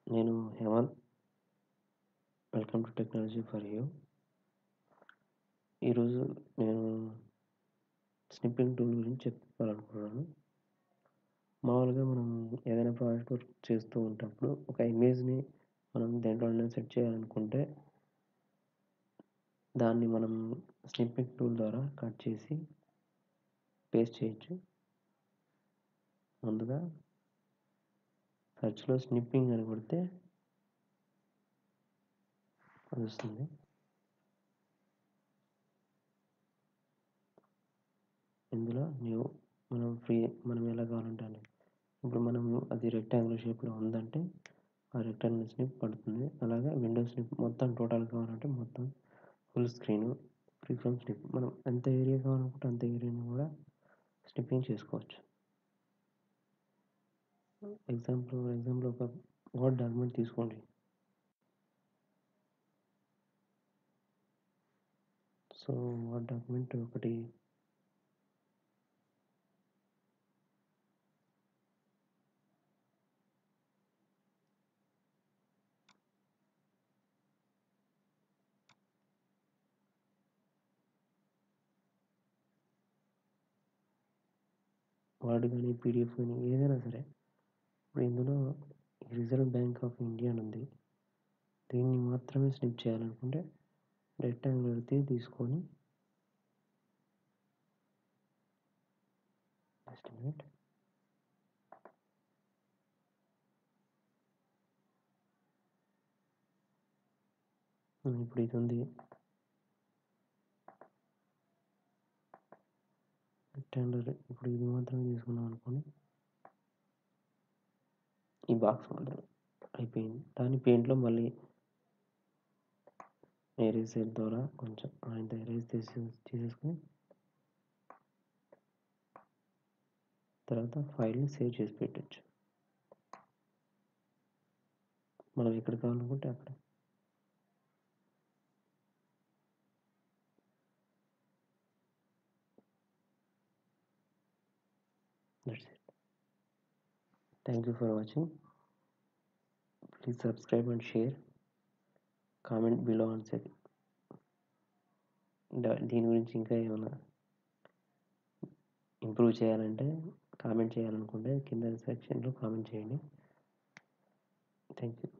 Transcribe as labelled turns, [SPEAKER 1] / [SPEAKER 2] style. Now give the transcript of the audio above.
[SPEAKER 1] నేను Hemant. Welcome to technology for you. ఈరోజు నేను స్నిప్పింగ్ టూల్ గురించి చెప్పాలనుకుంటున్నాను. మామూలుగా మనం ఏదైనా ప్రాజెక్ట్ వర్క్ చేస్తూ ఉంటప్పుడు ఒక ఇమేజ్‌ని మనం దేంట్లోనైనా సెట్ చేయాలనుకుంటే, దాన్ని మనం స్నిప్పింగ్ టూల్ ద్వారా కట్ చేసి పేస్ట్ చేయొచ్చు. ముందుగా సెర్చ్‌లో స్నిప్పింగ్ అని కొడితే అదొస్తుంది. ఇందులో మనం ఎలా కావాలంటే అలా. ఇప్పుడు మనము అది రెక్టాంగులర్ షేప్‌లో ఉందంటే, ఆ రెక్టాంగులర్ స్నిప్ పడుతుంది. అలాగే విండో స్నిప్ మొత్తం టోటల్ కావాలంటే మొత్తం full screen, free frame snip. మనం ఎంత ఏరియా కావాలనుకుంటే అంత ఏరియాని కూడా స్నిప్పింగ్ చేసుకోవచ్చు. ఎగ్జాంపుల్ ఒక వర్డ్ డాక్యుమెంట్ తీసుకోండి. సో వర్డ్ డాక్యుమెంట్ ఒకటి వర్డ్ కానీ, పీడిఎఫ్ కానీ ఏదైనా సరే. ఇప్పుడు ఇందులో రిజర్వ్ బ్యాంక్ ఆఫ్ ఇండియా అని ఉంది. దీన్ని మాత్రమే స్నిప్ చేయాలనుకుంటే రెక్టాంగులర్‌ది తీసుకొని జస్ట్ మినిట్. ఇప్పుడు ఇది ఉంది. రెక్టాంగులర్ ఇప్పుడు ఇది మాత్రమే తీసుకున్నాం అనుకోండి. ఈ బాక్స్ మాత్రం అయిపోయింది. దాన్ని పెయింట్‌లో మళ్ళీ ఎరేజర్ ద్వారా కొంచెం ఇంత ఎరేజ్ తీసేసుకొని తర్వాత ఫైల్‌ని సేవ్ చేసి పెట్టొచ్చు. మనం ఎక్కడ కావాలనుకుంటే అక్కడ. That's it. Thank you for watching. Please subscribe and share. Comment below answer. దీని గురించి ఇంకా ఏమైనా ఇంప్రూవ్ చేయాలంటే, కామెంట్ చేయాలనుకుంటే కింద సెక్షన్‌లో కామెంట్ చేయండి. Thank you.